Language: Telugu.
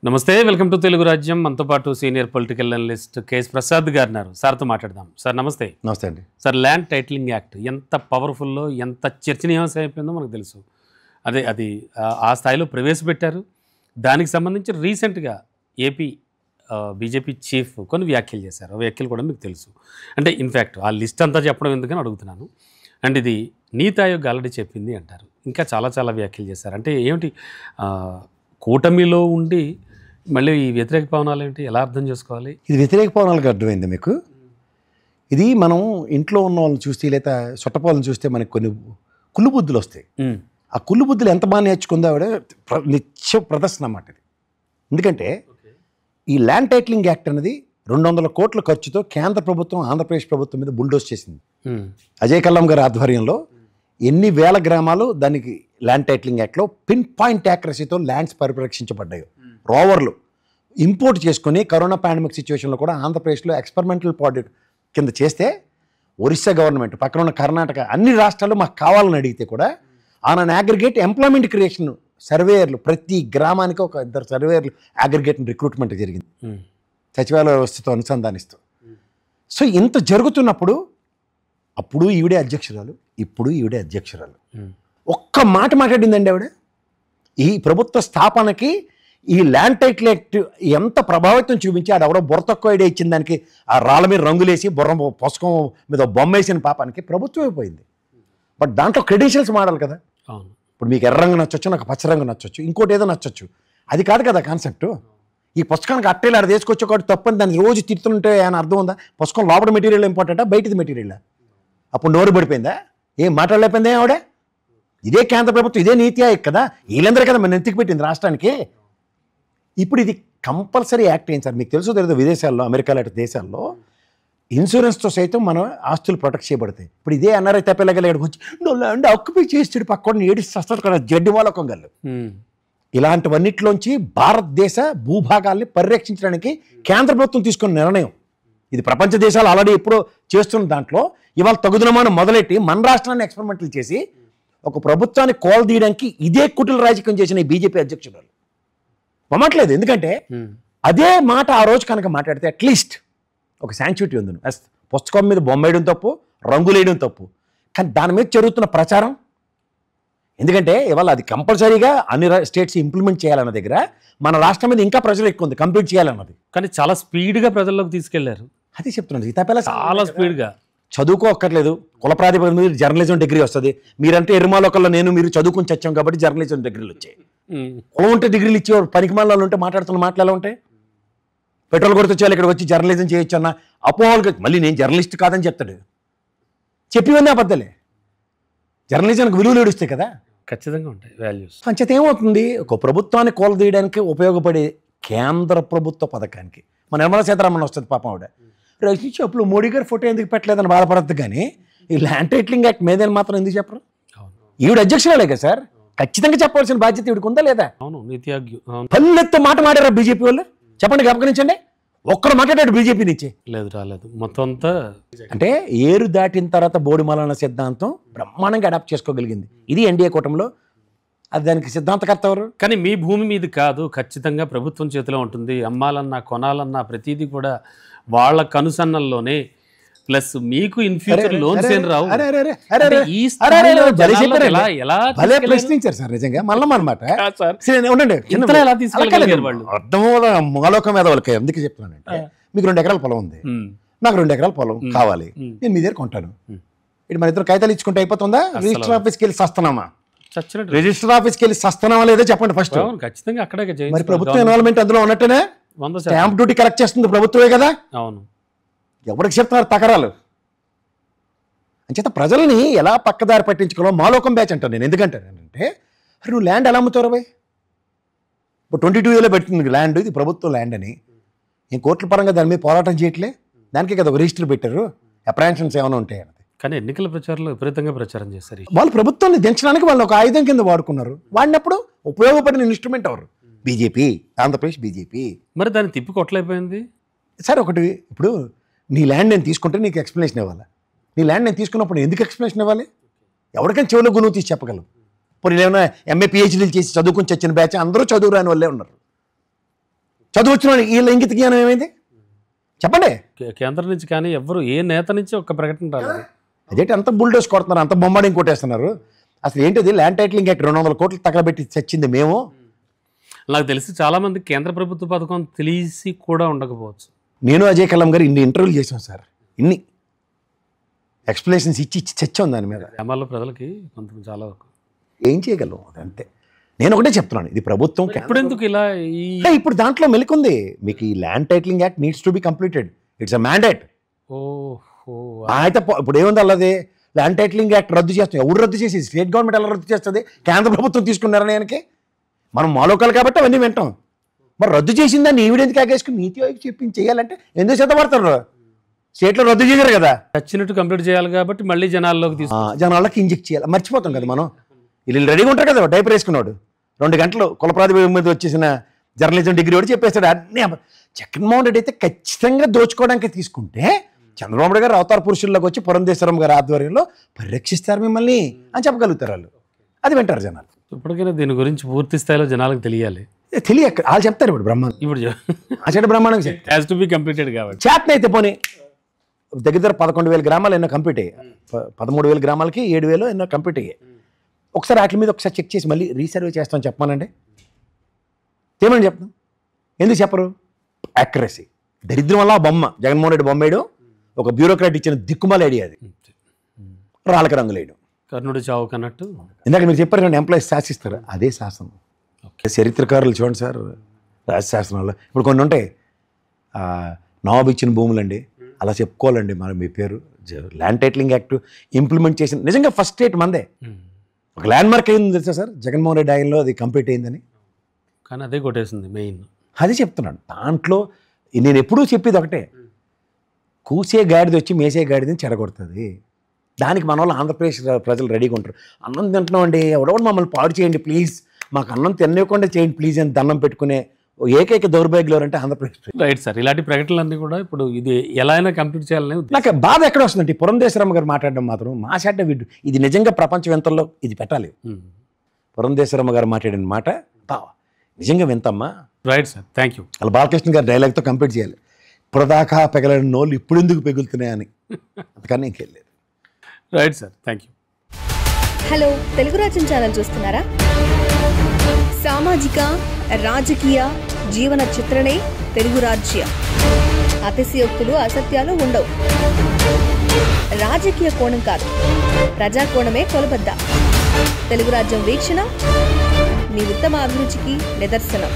నమస్తే, వెల్కమ్ టు తెలుగు రాజ్యం. మనతో పాటు senior political analyst KS Prasad గారు ఉన్నారు. సార్తో మాట్లాడదాం. సార్ నమస్తే. నమస్తే అండి. సార్, ల్యాండ్ టైటిలింగ్ యాక్ట్ ఎంత పవర్ఫుల్లో, ఎంత చర్చనీయాంశం అయిపోయిందో మనకు తెలుసు. అది ఆ స్థాయిలో ప్రవేశపెట్టారు. దానికి సంబంధించి రీసెంట్గా ఏపీ బీజేపీ చీఫ్ కొన్ని వ్యాఖ్యలు చేశారు. ఆ వ్యాఖ్యలు కూడా మీకు తెలుసు. అంటే ఇన్ఫ్యాక్ట్ ఆ లిస్ట్ అంతా చెప్పడం ఎందుకని అడుగుతున్నాను. అండ్ ఇది నీతి ఆయోగ్ ఆల్రెడీ చెప్పింది అంటారు. ఇంకా చాలా చాలా వ్యాఖ్యలు చేశారు. అంటే ఏమిటి, కూటమిలో ఉండి మళ్ళీ ఈ వ్యతిరేక పవనాలు ఏంటి, ఎలా అర్థం చేసుకోవాలి? ఇది వ్యతిరేక పవనాలకు అర్థమైంది మీకు? ఇది మనం ఇంట్లో ఉన్న వాళ్ళని చూస్తే, లేదా సొట్టపాలను చూస్తే మనకి కొన్ని కుళ్ళు బుద్ధులు వస్తాయి. ఆ కుళ్ళు బుద్ధులు ఎంత బాగా నేర్చుకుందో ఆవిడ నిత్య ప్రదర్శన అన్నమాట ఇది. ఎందుకంటే ఈ ల్యాండ్ టైటిలింగ్ యాక్ట్ అనేది 200 కోట్ల ఖర్చుతో కేంద్ర ప్రభుత్వం ఆంధ్రప్రదేశ్ ప్రభుత్వం మీద బుల్డోస్ చేసింది. అజయ్ కల్లం గారి ఆధ్వర్యంలో ఎన్ని వేల గ్రామాలు దానికి ల్యాండ్ టైటిలింగ్ యాక్ట్లో పిన్ పాయింట్ యాక్యురసీతో ల్యాండ్స్ పరిరక్షించబడ్డాయి. రోవర్లు ఇంపోర్ట్ చేసుకుని కరోనా పాండమిక్ సిచ్యువేషన్లో కూడా ఆంధ్రప్రదేశ్లో ఎక్స్పెరిమెంటల్ ప్రాజెక్ట్ కింద చేస్తే ఒరిస్సా గవర్నమెంట్, పక్కన ఉన్న కర్ణాటక, అన్ని రాష్ట్రాలు మాకు కావాలని అడిగితే కూడా on an aggregate employment creation సర్వేయర్లు, ప్రతి గ్రామానికి ఒక 2 సర్వేయర్లు అగ్రిగేట్ రిక్రూట్మెంట్ జరిగింది సచివాలయ వ్యవస్థతో అనుసంధానిస్తూ. సో ఇంత జరుగుతున్నప్పుడు అప్పుడు ఈవిడే అధ్యక్షురాలు, ఇప్పుడు ఈవిడే అధ్యక్షురాలు. ఒక్క మాట మాట్లాడిందండి ఆవిడ. ఈ ప్రభుత్వ స్థాపనకి ఈ ల్యాండ్ టైటిల్ యాక్ట్ ఎంత ప్రభావితం చూపించి ఆడెవడో బుర్ర తక్కువ ఐడియా ఇచ్చిన దానికి ఆ రాళ్ళ మీద రంగులేసి బుర్ర పుస్తకం మీద బొమ్మ వేసిన పాపానికి ప్రభుత్వం అయిపోయింది. బట్ దాంట్లో క్రెడెన్షియల్స్ మాడాలి కదా. ఇప్పుడు మీకు ఎర్ర రంగు నచ్చొచ్చు, నాకు పచ్చ రంగు నచ్చొచ్చు, ఇంకోటి ఏదో నచ్చొచ్చు. అది కాదు కదా కాన్సెప్ట్. ఈ పుస్తకానికి అట్టేలా అది తీసుకొచ్చి ఒకటి తప్పని దాన్ని రోజు తిడుతుంటే అని అర్థం ఉందా? పుస్తకం లోపల మెటీరియల్ ఇంపార్టెంటా, బయటది మెటీరియల్? అప్పుడు నోరు పడిపోయిందా? ఏం మాట్లాడలేకపోయిందే ఆవిడ? ఇదే కేంద్ర ప్రభుత్వం, ఇదే నీతి ఆయోగ్ కదా, వీళ్ళందరూ కదా మన ఎత్తికి పెట్టింది రాష్ట్రానికి. ఇప్పుడు ఇది కంపల్సరీ యాక్ట్ అయింది సార్. మీకు తెలుసో తెలియదు, విదేశాల్లో, అమెరికా లాంటి దేశాల్లో ఇన్సూరెన్స్తో సైతం మనం ఆస్తులు ప్రొటెక్ట్ చేయబడతాయి. ఇప్పుడు ఇదే అన్నారై తప్పేలాగలిగాడు వచ్చి ల్యాండ్ ఆక్యుపై చేస్తాడు, పక్కన ఏడిస్తాడు కదా, జడ్డి వాళ్ళకం గల్లు. ఇలాంటివన్నిటిలోంచి భారతదేశ భూభాగాల్ని పరిరక్షించడానికి కేంద్ర ప్రభుత్వం తీసుకున్న నిర్ణయం ఇది. ప్రపంచ దేశాలు ఆల్రెడీ ఎప్పుడో చేస్తున్న దాంట్లో ఇవాళ తగుదనమానం మొదలెట్టి మన రాష్ట్రాన్ని ఎక్స్పెరిమెంట్లు చేసి ఒక ప్రభుత్వాన్ని కోలదీయడానికి ఇదే కుటిల రాజకీయం చేసిన ఈ బీజేపీ అధ్యక్షుడు నమ్మట్లేదు. ఎందుకంటే అదే మాట ఆ రోజు కనుక మాట్లాడితే అట్లీస్ట్ ఒక శాంక్చుటీ ఉంది. పుస్తకం మీద బొమ్మ వేయడం తప్పు, రంగులు వేయడం తప్పు, కానీ దాని మీద జరుగుతున్న ప్రచారం. ఎందుకంటే ఇవాళ అది కంపల్సరీగా అన్ని స్టేట్స్ ఇంప్లిమెంట్ చేయాలన్న దగ్గర మన రాష్ట్రం మీద ఇంకా ప్రెషర్ ఎక్కువ ఉంది కంప్లీట్ చేయాలన్నది. కానీ చాలా స్పీడ్గా ప్రజల్లోకి తీసుకెళ్లారు. అదే చెప్తున్నాను, సీతాపేల చాలా స్పీడ్గా. చదువుకో అక్కర్లేదు, కుల ప్రాతిపదిక మీద జర్నలిజం డిగ్రీ వస్తుంది. మీరంటే ఎరుమాలోకల్లో మీరు చదువుకుని చచ్చాం కాబట్టి జర్నలిజం డిగ్రీలు వచ్చాయి. కులం ఉంటే డిగ్రీలు ఇచ్చేవారు, పనికిమాలలో ఉంటే మాట్లాడుతున్న మాటలు ఎలా ఉంటాయి? పెట్రోల్ కొడుతూ వచ్చేవాళ్ళు ఇక్కడ వచ్చి జర్నలిజం చేయొచ్చు అన్న అపోహలు. మళ్ళీ నేను జర్నలిస్ట్ కాదని చెప్తాడు, చెప్పివన్నీ అబద్ధాలే. జర్నలిజానికి విలువలు ఏడుస్తాయి కదా, ఖచ్చితంగా ఉంటాయి వాల్యూస్. అంచేత ఏమవుతుంది, ఒక ప్రభుత్వాన్ని కోలదీయడానికి ఉపయోగపడే కేంద్ర ప్రభుత్వ పథకానికి మన నిర్మలా సీతారామన్ వస్తుంది పాపం. ఆవిడ రచించి అప్పుడు మోడీ గారు ఫోటో ఎందుకు పెట్టలేదని బాధపడద్దు, కానీ ఈ ల్యాండ్ టైటిలింగ్ యాక్ట్ మీద మాత్రం ఎందుకు చెప్పరు? ఈవిడ అధ్యక్షురాలే కదా సార్, ఖచ్చితంగా చెప్పాల్సిన బాధ్యత ఈవిడికి ఉందా లేదా? అవును, నీతి ఆయోగ్ పల్లెత్తు మాట మాడారా బీజేపీ వాళ్ళు? చెప్పండి, గమనించండి. ఒక్కడు మాట్లాడాడు బీజేపీ నుంచి? లేదు, రాలేదు. మొత్తం అంతా అంటే ఏరు దాటిన తర్వాత బోడిమాలన్న సిద్ధాంతం బ్రహ్మాండంగా అడాప్ట్ చేసుకోగలిగింది ఇది ఎన్డీఏ కూటమిలో. అది దానికి సిద్ధాంతకర్త ఎవరు? కానీ మీ భూమి మీది కాదు, ఖచ్చితంగా ప్రభుత్వం చేతిలో ఉంటుంది. అమ్మాలన్నా కొనాలన్నా ప్రతిదీ కూడా వాళ్ళ కనుసన్నల్లోనే. ప్లస్ మీకు ఇన్ ఫ్యూచర్ లోన్స్ ఏం రావు. ప్రశ్నించారు సార్ నిజంగా మళ్ళీ అనమాట. మాలోకం మీద వాళ్ళకి ఎందుకు చెప్తున్నానంటే, మీకు 2 ఎకరాల పొలం ఉంది, నాకు 2 ఎకరాల పొలం కావాలి, నేను మీ దగ్గర కొంటాను. ఇటు మన ఇద్దరు కాగితాలు ఇచ్చుకుంటే అయిపోతుందా? రిజిస్టర్ ఆఫీస్కి వెళ్ళి సస్తున్నామా? రిజిస్టర్ ఆఫీస్కి వెళ్ళి సస్తున్నామా లేదో చెప్పండి ఫస్ట్. ఖచ్చితంగా అక్కడే. మరి ప్రభుత్వ ఇన్వాల్వ్మెంట్ అందులో ఉన్నట్టేనే స్టాంప్ డ్యూటీ కలెక్ట్ చేస్తుంది ప్రభుత్వమే కదా. అవును, ఎవరికి చెప్తున్నారు తకరాలు? అంచేత ప్రజల్ని ఎలా పక్కదారి పట్టించుకోవాలో మాలోకం బ్యాచ్ అంటాను నేను. ఎందుకంటానంటే, నువ్వు ల్యాండ్ ఎలా అమ్ముతావు బాయ్? ఇప్పుడు 22A పెట్టింది ల్యాండ్, ఇది ప్రభుత్వం ల్యాండ్ అని. నేను కోర్టుల పరంగా దాని మీద పోరాటం చేయట్లే, దానికే కదా ఒక రిజిస్టర్ పెట్టారు, అప్రహెన్షన్స్ ఏమైనా ఉంటాయి అన్నది. కానీ ఎన్నికల ప్రచారంలో విపరీతంగా ప్రచారం చేస్తారు. వాళ్ళు ప్రభుత్వాన్ని దించడానికి వాళ్ళు ఒక ఆయుధం కింద వాడుకున్నారు. వాడినప్పుడు ఉపయోగపడిన ఇన్స్ట్రుమెంట్ ఎవరు? BJP, Andhra Pradesh BJP. మరి దాన్ని తిప్పి కొట్టలేకపోయింది సార్. ఒకటి, ఇప్పుడు నీ ల్యాండ్ నేను తీసుకుంటే నీకు ఎక్స్ప్లెనేషన్ ఇవ్వాలి. నీ ల్యాండ్ నేను తీసుకున్నప్పుడు ఎందుకు ఎక్స్ప్లెనేషన్ ఇవ్వాలి? ఎవరికైనా చెవులో గుణం తీసి చెప్పగలవు. ఇప్పుడు ఏమైనా ఎంఏ పిహెచ్డీలు చేసి చదువుకుని చచ్చిన బ్యాచ్ అందరూ చదువు రాని వాళ్ళే ఉన్నారు. చదువు వచ్చిన వీళ్ళ ఇంగిత జ్ఞానం ఏమైంది చెప్పండి. కేంద్రం నుంచి కానీ ఎవరు ఏ నేత నుంచి ఒక ప్రకటన రాలేదు. అదేంటి అంత బుల్డోస్ కొడుతున్నారు, అంత బొమ్మడిని కొట్టేస్తున్నారు. అసలు ఏంటిది ల్యాండ్ టైటిలింగ్ యాక్ట్ 200 కోట్లు తగలబెట్టి చచ్చింది మేము. నాకు తెలిసి చాలామంది కేంద్ర ప్రభుత్వ పథకం తెలిసి కూడా ఉండకపోవచ్చు. నేను అజయ్ కలాం గారు ఇన్ని ఇంటర్వ్యూలు చేసాం సార్, ఇన్ని ఎక్స్ప్లెనేషన్స్ ఇచ్చి చచ్చాం దాని మీద. గ్రామాల్లో ప్రజలకి కొంత చాలా ఏం చేయగలం అంతే. నేను ఒకటే చెప్తున్నాను, ఇది ప్రభుత్వం ఇప్పుడు ఎందుకు ఇలా ఇప్పుడు దాంట్లో మెలికుంది మీకు. ఈ land titling act needs to be completed, it's a mandate. అయితే ఇప్పుడు ఏముంది అల్లది, ల్యాండ్ టైటిలింగ్ యాక్ట్ రద్దు చేస్తాం. ఎవరు రద్దు చేసేది? స్టేట్ గవర్నమెంట్ ఎలా రద్దు చేస్తుంది? కేంద్ర ప్రభుత్వం తీసుకున్నారని ఆయనకి. మనం మాలోకాలు కాబట్టి అవన్నీ వింటాం. మరి రద్దు చేసిందని ఈవిడెందుకు ఆగేసుకుని నీతి ఆయోగ్ చెప్పింది చేయాలంటే ఎందుకు సిద్ధపడతారు? స్టేట్లో రద్దు చేశారు కదా, వచ్చినట్టు కంప్లీట్ చేయాలి కాబట్టి మళ్ళీ జనాల్లోకి జనాలకి ఇంజెక్ట్ చేయాలి. మర్చిపోతాం కదా మనం. వీళ్ళు రెడీగా ఉంటారు కదా, డైపర్ వేసుకున్నాడు 2 గంటలు కులప్రాతిపదిక మీద వచ్చేసిన జర్నలిజం డిగ్రీ కూడా చెప్పేస్తాడు అన్నీ. జగన్మోహన్ రెడ్డి అయితే ఖచ్చితంగా దోచుకోవడానికి తీసుకుంటే చంద్రబాబు నాయుడు గారు అవతార పురుషుల్లోకి వచ్చి పురంధేశ్వరం గారి ఆధ్వర్యంలో పరిరక్షిస్తారు మిమ్మల్ని అని చెప్పగలుగుతారు వాళ్ళు. అది వింటారు జనాలు. ఇప్పటికైనా దీని గురించి పూర్తి స్థాయిలో జనాలకు తెలియాలి. తెలియక వాళ్ళు చెప్తారు ఇప్పుడు బ్రహ్మాండం. ఇప్పుడు అసలు బ్రహ్మాండంగా హ్యాస్ టు బి కంప్లీటెడ్ కాబట్టి చేతనైతే పోనీ దగ్గర 11,000 గ్రామాలు ఎన్నో కంప్లీట్ అయ్యాయి. 13,000 గ్రామాలకి 7,000 ఎన్నో కంప్లీట్ అయ్యాయి. ఒకసారి వాటి మీద ఒకసారి చెక్ చేసి మళ్ళీ రీసర్వే చేస్తామని చెప్పానండి. ఏమని చెప్తాం? ఎందుకు చెప్పరు? యాక్యురసీ. దరిద్రం వల్ల బొమ్మ జగన్మోహన్ రెడ్డి బొమ్మ వేయడం, ఒక బ్యూరోక్రాట్ ఇచ్చిన దిక్కుమాల ఐడియా అది. రాళ్ళకి రంగులు వేయడం, కర్ణుడు చావు కన్నట్టు. ఇందాక మీరు చెప్పారు కదా ఎంప్లాయీస్ శాసిస్తారు, అదే శాసనం. చరిత్రకారులు చూడండి సార్, రాజశాసనాల్లో ఇప్పుడు కొన్ని ఉంటాయి. నవాబు ఇచ్చిన భూములండి, అలా చెప్పుకోవాలండి మనం మీ పేరు. ల్యాండ్ టైటిలింగ్ యాక్ట్ ఇంప్లిమెంట్ చేసిన నిజంగా ఫస్ట్ స్టేట్ మందే. ఒక ల్యాండ్ మార్క్ అయింది తెలుసా సార్, జగన్మోహన్ రెడ్డి ఆయనలో అది కంప్లీట్ అయిందని. కానీ అదే కొట్టేసింది మెయిన్. అది చెప్తున్నాను. దాంట్లో నేను ఎప్పుడూ చెప్పేది ఒకటే, కూసే గాడిది వచ్చి మేసే గాడిదని చెడగొడుతుంది. దానికి మన వాళ్ళు ఆంధ్రప్రదేశ్ ప్రజలు రెడీగా ఉంటారు. అన్నం తింటున్నామండి, ఎవడెవడు మమ్మల్ని పాడు చేయండి ప్లీజ్, మాకు అన్నం తినకుండా చేయండి ప్లీజ్ అని దండం పెట్టుకునే ఏకైక దౌర్భాగ్యులు అంటే ఆంధ్రప్రదేశ్. రైట్ సార్, ఇలాంటి ప్రకటనలన్నీ కూడా ఇప్పుడు ఇది ఎలా అయినా కంప్లీట్ చేయాలని నాకు బాధ ఎక్కడ వస్తుందంటే పురంధేశ్వరమ్మ గారు మాట్లాడడం మాత్రం మా షాట వీడు. ఇది నిజంగా ప్రపంచ వింతల్లో ఇది పెట్టాలి. పురంధేశ్వరమ్మ గారు మాట్లాడిన మాట నిజంగా వింతమ్మా. Right sir, thank you. అలా బాలకృష్ణ గారు డైలాగ్తో కంప్లీట్ చేయాలి. ఇప్పుడుదాకా పెగలని నోళ్ళు ఇప్పుడు ఎందుకు పెగులుతున్నాయని, అందుకని ఇంకెళ్ళలేదు. Right sir, thank you. Hello, Telugu Rajyam channel చూస్తున్నారా? సామాజిక రాజకీయ జీవన చిత్రణే తెలుగు రాజ్యం. అతిశయోక్తులు అసత్యాలు ఉండవు. రాజకీయ కోణం కాదు, ప్రజా కోణమే కొలబద్ద. తెలుగు రాజ్యం వీక్షణ మీ ఉత్తమ అభిరుచికి నిదర్శనం.